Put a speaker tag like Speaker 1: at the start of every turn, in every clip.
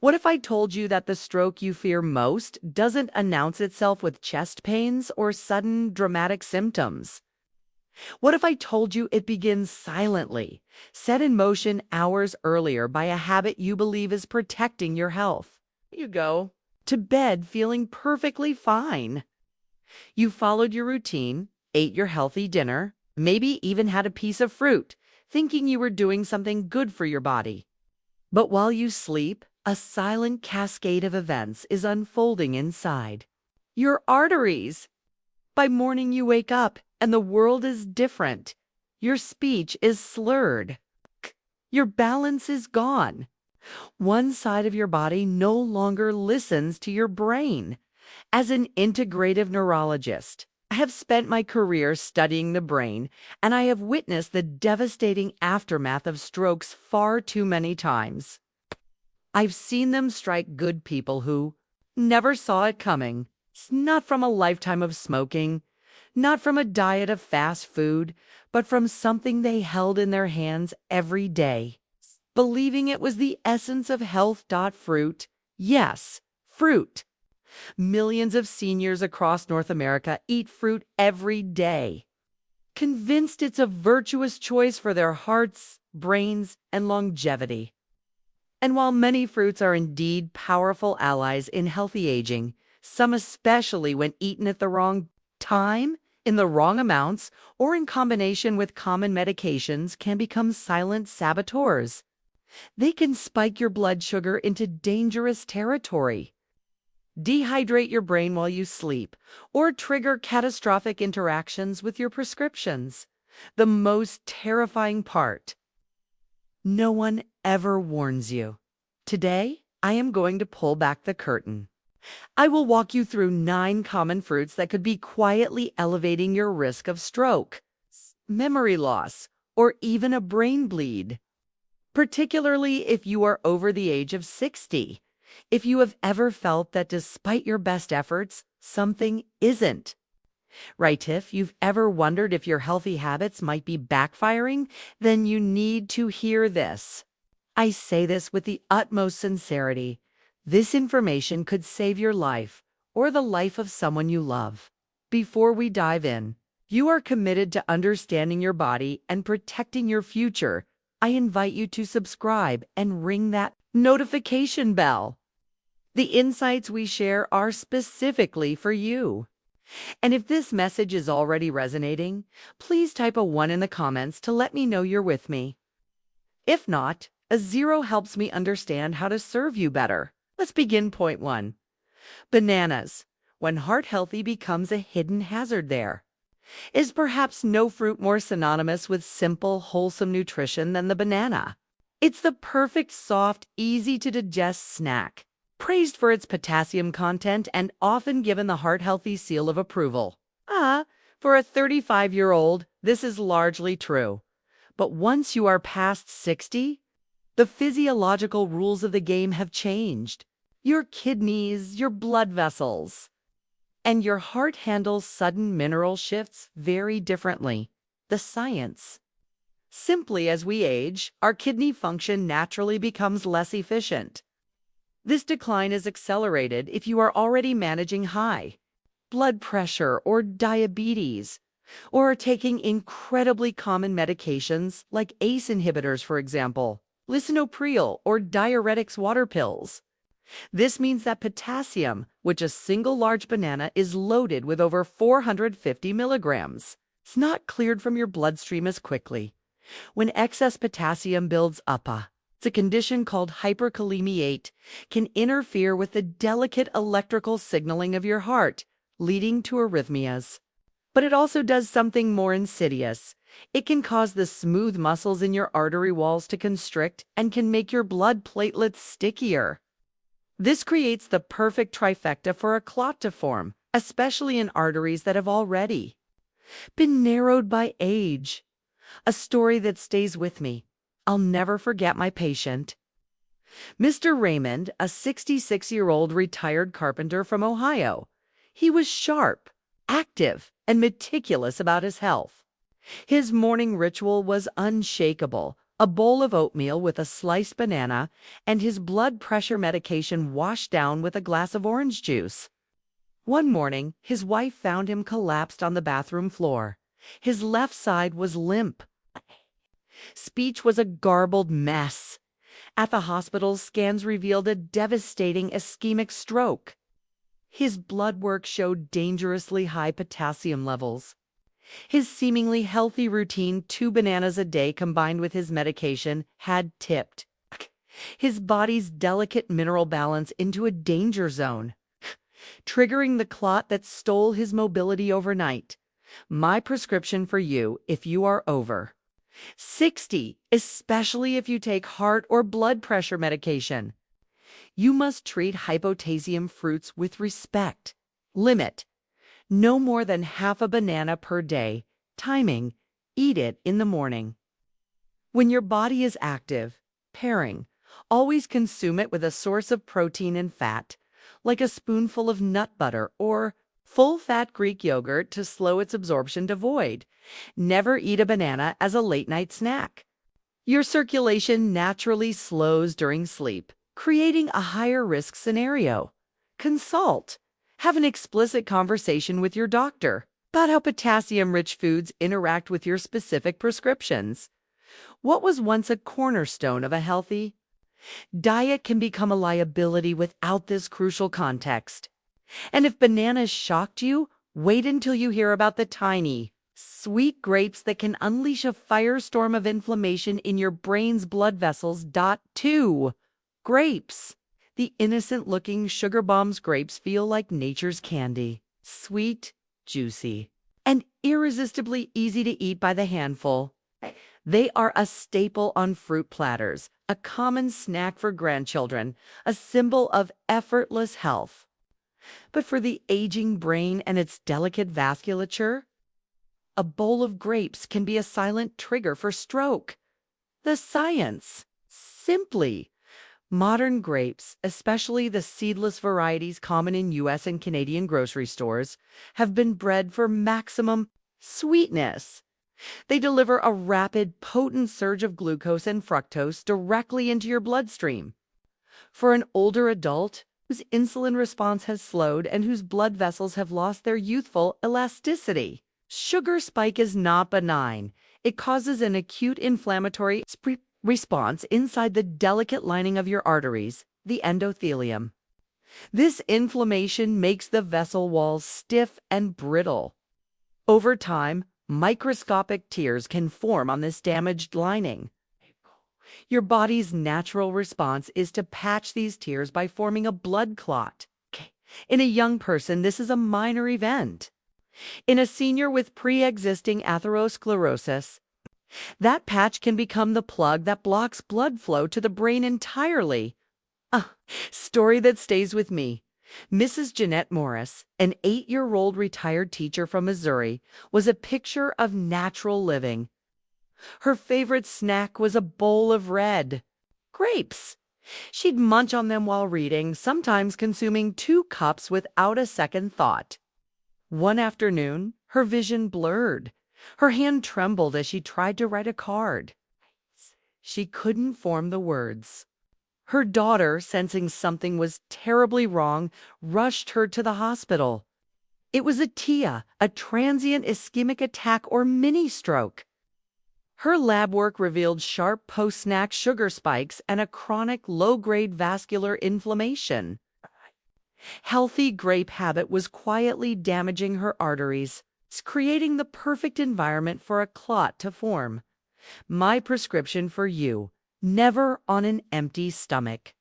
Speaker 1: What if I told you that the stroke you fear most doesn't announce itself with chest pains or sudden dramatic symptoms? What if I told you it begins silently, set in motion hours earlier by a habit you believe is protecting your health? You go to bed feeling perfectly fine. You followed your routine, ate your healthy dinner, maybe even had a piece of fruit, thinking you were doing something good for your body. But while you sleep, a silent cascade of events is unfolding inside. Your arteries. By morning you wake up and the world is different. Your speech is slurred. Your balance is gone. One side of your body no longer listens to your brain. As an integrative neurologist, I have spent my career studying the brain, and I have witnessed the devastating aftermath of strokes far too many times. I've seen them strike good people who never saw it coming, not from a lifetime of smoking, not from a diet of fast food, but from something they held in their hands every day, believing it was the essence of health. Fruit. Yes, fruit. Millions of seniors across North America eat fruit every day, convinced it's a virtuous choice for their hearts, brains, and longevity. And while many fruits are indeed powerful allies in healthy aging, some, especially when eaten at the wrong time, in the wrong amounts, or in combination with common medications, can become silent saboteurs. They can spike your blood sugar into dangerous territory, dehydrate your brain while you sleep, or trigger catastrophic interactions with your prescriptions. The most terrifying part: no one ever warns you. Today, I am going to pull back the curtain. I will walk you through 9 common fruits that could be quietly elevating your risk of stroke, memory loss, or even a brain bleed. Particularly if you are over the age of 60. If you have ever felt that despite your best efforts, something isn't. Right, if you've ever wondered if your healthy habits might be backfiring, then you need to hear this. I say this with the utmost sincerity. This information could save your life or the life of someone you love. Before we dive in, you are committed to understanding your body and protecting your future. I invite you to subscribe and ring that notification bell. The insights we share are specifically for you. And if this message is already resonating, please type a 1 in the comments to let me know you're with me. If not, a 0 helps me understand how to serve you better. Let's begin. Point 1. Bananas. When heart healthy becomes a hidden hazard there. Is perhaps no fruit more synonymous with simple, wholesome nutrition than the banana. It's the perfect, soft, easy-to-digest snack, praised for its potassium content and often given the heart-healthy seal of approval. For a 35-year-old, this is largely true. But once you are past 60, the physiological rules of the game have changed. Your kidneys, your blood vessels, and your heart handles sudden mineral shifts very differently. The science. Simply, as we age, our kidney function naturally becomes less efficient. This decline is accelerated if you are already managing high blood pressure or diabetes, or are taking incredibly common medications like ACE inhibitors, for example, lisinopril, or diuretics water pills. This means that potassium, which a single large banana is loaded with over 450 milligrams, it's not cleared from your bloodstream as quickly. When excess potassium builds up, it's a condition called hyperkalemia, can interfere with the delicate electrical signaling of your heart, leading to arrhythmias. But it also does something more insidious. It can cause the smooth muscles in your artery walls to constrict and can make your blood platelets stickier. This creates the perfect trifecta for a clot to form, especially in arteries that have already been narrowed by age. A story that stays with me. I'll never forget my patient, Mr. Raymond, a 66-year-old retired carpenter from Ohio. He was sharp, active, and meticulous about his health. His morning ritual was unshakable: a bowl of oatmeal with a sliced banana, and his blood pressure medication washed down with a glass of orange juice. One morning, his wife found him collapsed on the bathroom floor. His left side was limp. Speech was a garbled mess. At the hospital, scans revealed a devastating ischemic stroke. His blood work showed dangerously high potassium levels. His seemingly healthy routine, 2 bananas a day combined with his medication, had tipped his body's delicate mineral balance into a danger zone, triggering the clot that stole his mobility overnight. My prescription for you, if you are over 60, especially if you take heart or blood pressure medication, you must treat hypotassium fruits with respect. Limit: no more than half a banana per day. Timing: eat it in the morning. When your body is active, pairing: always consume it with a source of protein and fat, like a spoonful of nut butter or full-fat Greek yogurt to slow its absorption to void. Never eat a banana as a late-night snack. Your circulation naturally slows during sleep, creating a higher risk scenario. Consult. Have an explicit conversation with your doctor about how potassium-rich foods interact with your specific prescriptions. What was once a cornerstone of a healthy diet can become a liability without this crucial context. And if bananas shocked you, wait until you hear about the tiny, sweet grapes that can unleash a firestorm of inflammation in your brain's blood vessels. 2. Grapes. The innocent-looking sugar bombs grapes feel like nature's candy. Sweet, juicy, and irresistibly easy to eat by the handful. They are a staple on fruit platters, a common snack for grandchildren, a symbol of effortless health. But for the aging brain and its delicate vasculature, a bowl of grapes can be a silent trigger for stroke. The science. Simply, modern grapes, especially the seedless varieties common in U.S. and Canadian grocery stores, have been bred for maximum sweetness. They deliver a rapid, potent surge of glucose and fructose directly into your bloodstream. For an older adult whose insulin response has slowed and whose blood vessels have lost their youthful elasticity, sugar spike is not benign. It causes an acute inflammatory response inside the delicate lining of your arteries, the endothelium. This inflammation makes the vessel walls stiff and brittle. Over time, microscopic tears can form on this damaged lining. Your body's natural response is to patch these tears by forming a blood clot. In a young person, this is a minor event. In a senior with pre-existing atherosclerosis, that patch can become the plug that blocks blood flow to the brain entirely. A story that stays with me. Mrs. Jeanette Morris, an 8-year-old retired teacher from Missouri, was a picture of natural living. Her favorite snack was a bowl of red grapes. She'd munch on them while reading, sometimes consuming 2 cups without a second thought. One afternoon, her vision blurred. Her hand trembled as she tried to write a card. She couldn't form the words. Her daughter, sensing something was terribly wrong, rushed her to the hospital. It was a TIA, a transient ischemic attack or mini-stroke. Her lab work revealed sharp post-snack sugar spikes and a chronic low-grade vascular inflammation. Healthy grape habit was quietly damaging her arteries, creating the perfect environment for a clot to form. My prescription for you: never on an empty stomach.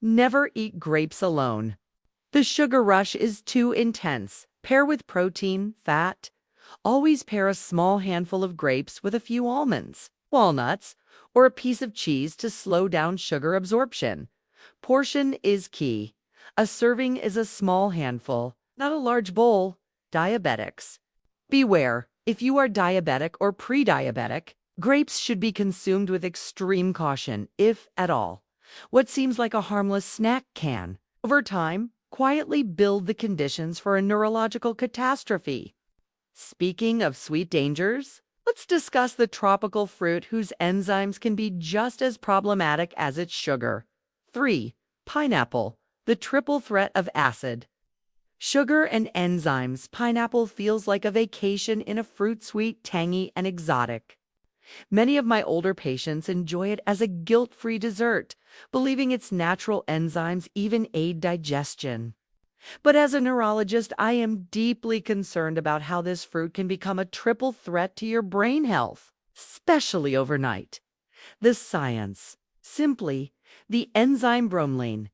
Speaker 1: Never eat grapes alone. The sugar rush is too intense. Pair with protein, fat. Always pair a small handful of grapes with a few almonds, walnuts, or a piece of cheese to slow down sugar absorption. Portion is key. A serving is a small handful, not a large bowl. Diabetics. Beware, if you are diabetic or pre-diabetic, grapes should be consumed with extreme caution, if at all. What seems like a harmless snack can, over time, quietly build the conditions for a neurological catastrophe. Speaking of sweet dangers, Let's discuss the tropical fruit whose enzymes can be just as problematic as its sugar. 3. Pineapple, the triple threat of acid. Sugar and enzymes, pineapple feels like a vacation in a fruit, sweet, tangy, and exotic. Many of my older patients enjoy it as a guilt-free dessert, believing its natural enzymes even aid digestion. But as a neurologist, I am deeply concerned about how this fruit can become a triple threat to your brain health, especially overnight. The science. Simply, the enzyme bromelain.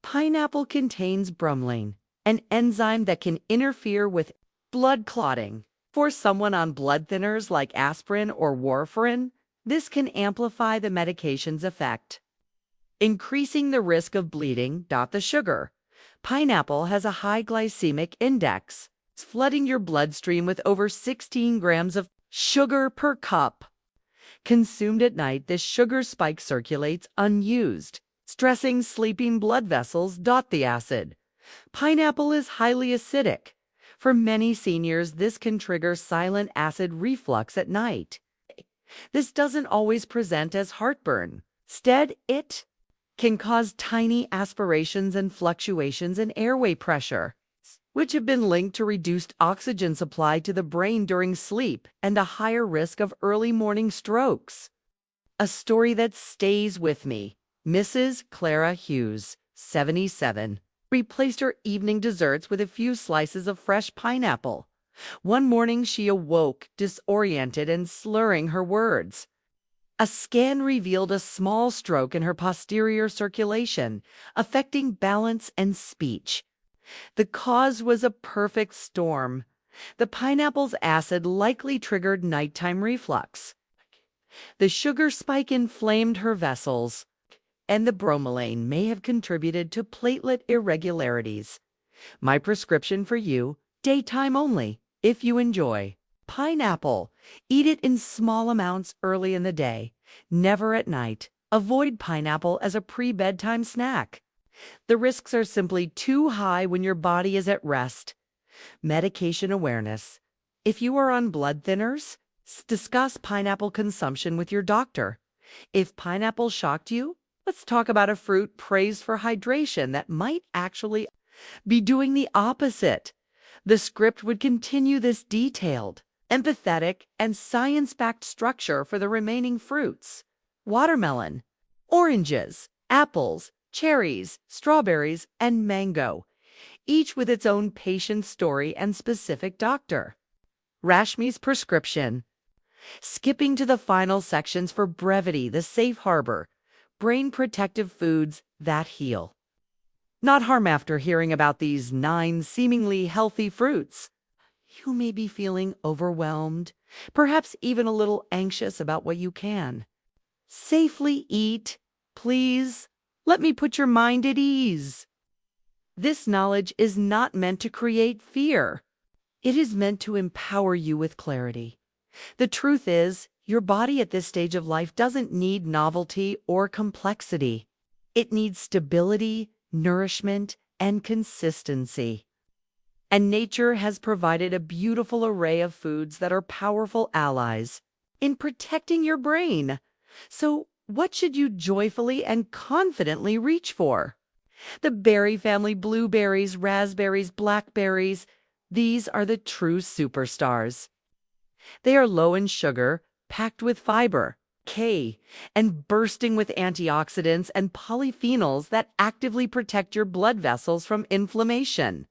Speaker 1: Pineapple contains bromelain, an enzyme that can interfere with blood clotting. For someone on blood thinners like aspirin or warfarin, this can amplify the medication's effect, increasing the risk of bleeding. The sugar. Pineapple has a high glycemic index, flooding your bloodstream with over 16 grams of sugar per cup. Consumed at night, this sugar spike circulates unused, stressing sleeping blood vessels. The acid. Pineapple is highly acidic. For many seniors, this can trigger silent acid reflux at night. This doesn't always present as heartburn. Instead, it can cause tiny aspirations and fluctuations in airway pressure, which have been linked to reduced oxygen supply to the brain during sleep and a higher risk of early morning strokes. A story that stays with me. Mrs. Clara Hughes, 77, replaced her evening desserts with a few slices of fresh pineapple. One morning she awoke, disoriented and slurring her words. A scan revealed a small stroke in her posterior circulation, affecting balance and speech. The cause was a perfect storm. The pineapple's acid likely triggered nighttime reflux. The sugar spike inflamed her vessels, and the bromelain may have contributed to platelet irregularities. My prescription for you, daytime only, if you enjoy pineapple. Eat it in small amounts early in the day, never at night. Avoid pineapple as a pre-bedtime snack. The risks are simply too high when your body is at rest. Medication awareness. If you are on blood thinners, discuss pineapple consumption with your doctor. If pineapple shocked you, let's talk about a fruit praised for hydration that might actually be doing the opposite. The script would continue this detailed, empathetic, and science-backed structure for the remaining fruits. Watermelon, oranges, apples, cherries, strawberries, and mango, each with its own patient story and specific doctor. Rashmi's prescription. Skipping to the final sections for brevity, the safe harbor. Brain protective foods that heal. Not harm after hearing about these 9 seemingly healthy fruits. You may be feeling overwhelmed, perhaps even a little anxious about what you can safely eat. Please, let me put your mind at ease. This knowledge is not meant to create fear. It is meant to empower you with clarity. The truth is, your body at this stage of life doesn't need novelty or complexity. It needs stability, nourishment, and consistency. And nature has provided a beautiful array of foods that are powerful allies in protecting your brain. So, what should you joyfully and confidently reach for? The berry family: blueberries, raspberries, blackberries. These are the true superstars. They are low in sugar, packed with fiber, K, and bursting with antioxidants and polyphenols that actively protect your blood vessels from inflammation.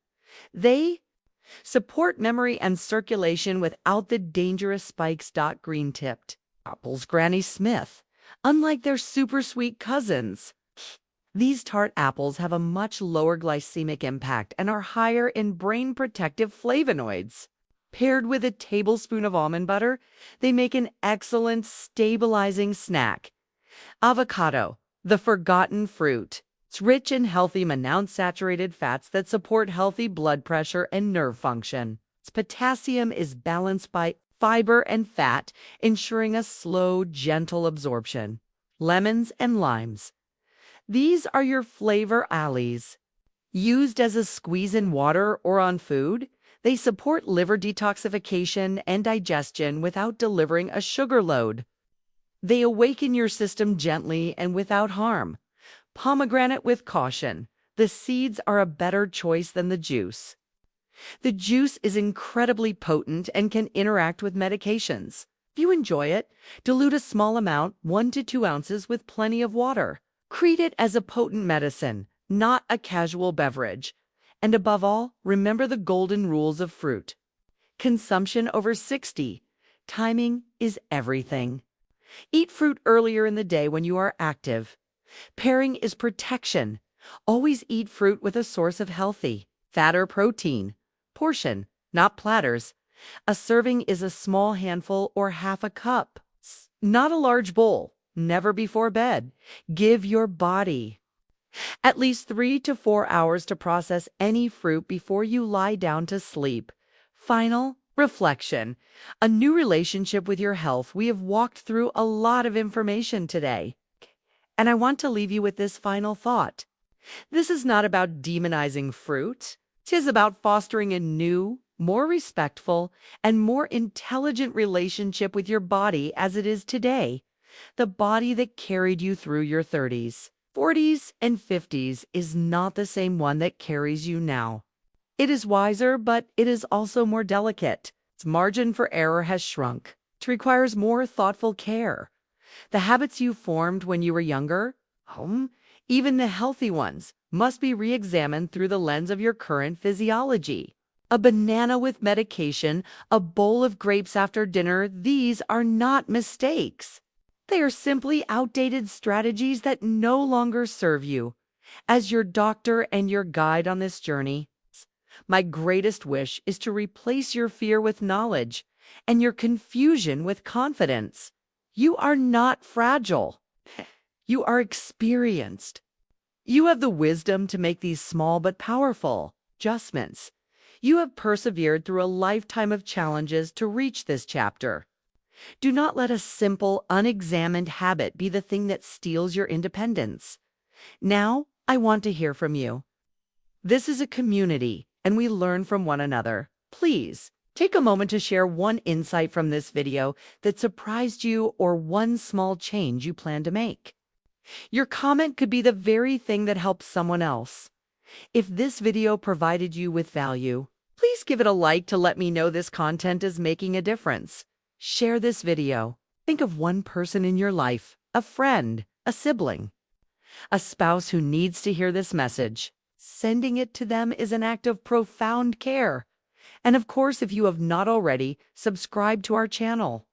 Speaker 1: They support memory and circulation without the dangerous spikes. Green-tipped apples. Granny Smith. Unlike their super sweet cousins, these tart apples have a much lower glycemic impact and are higher in brain protective flavonoids. Paired with a tablespoon of almond butter, they make an excellent stabilizing snack. Avocado, the forgotten fruit. It's rich in healthy monounsaturated fats that support healthy blood pressure and nerve function. Its potassium is balanced by fiber and fat, ensuring a slow, gentle absorption. Lemons and limes. These are your flavor allies. Used as a squeeze in water or on food, They support liver detoxification and digestion without delivering a sugar load. They awaken your system gently and without harm. Pomegranate with caution. The seeds are a better choice than the juice. The juice is incredibly potent and can interact with medications. If you enjoy it, dilute a small amount, 1 to 2 ounces, with plenty of water. Treat it as a potent medicine, not a casual beverage. And above all, remember the golden rules of fruit. Consumption over 60. Timing is everything. Eat fruit earlier in the day when you are active. Pairing is protection. Always eat fruit with a source of healthy fat or protein. Portion, not platters. A serving is a small handful or half a cup, not a large bowl. Never before bed. Give your body at least 3 to 4 hours to process any fruit before you lie down to sleep. Final reflection. A new relationship with your health. We have walked through a lot of information today. And I want to leave you with this final thought. This is not about demonizing fruit. It is about fostering a new, more respectful, and more intelligent relationship with your body as it is today. The body that carried you through your 30s, 40s, and 50s is not the same one that carries you now. It is wiser, but it is also more delicate. Its margin for error has shrunk. It requires more thoughtful care. The habits you formed when you were younger, even the healthy ones, must be re-examined through the lens of your current physiology. A banana with medication, a bowl of grapes after dinner, these are not mistakes. They are simply outdated strategies that no longer serve you. As your doctor and your guide on this journey, my greatest wish is to replace your fear with knowledge and your confusion with confidence. You are not fragile. You are experienced. You have the wisdom to make these small but powerful adjustments. You have persevered through a lifetime of challenges to reach this chapter. Do not let a simple, unexamined habit be the thing that steals your independence. Now, I want to hear from you. This is a community, and we learn from one another. Please, take a moment to share one insight from this video that surprised you or one small change you plan to make. Your comment could be the very thing that helps someone else. If this video provided you with value, please give it a like to let me know this content is making a difference. Share this video. Think of one person in your life, a friend, a sibling, a spouse who needs to hear this message. Sending it to them is an act of profound care. And of course, if you have not already, subscribe to our channel.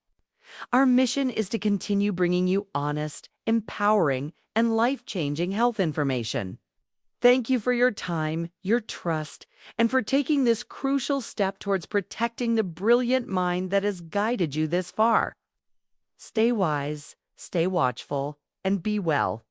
Speaker 1: Our mission is to continue bringing you honest, empowering, and life-changing health information. Thank you for your time, your trust, and for taking this crucial step towards protecting the brilliant mind that has guided you this far. Stay wise, stay watchful, and be well.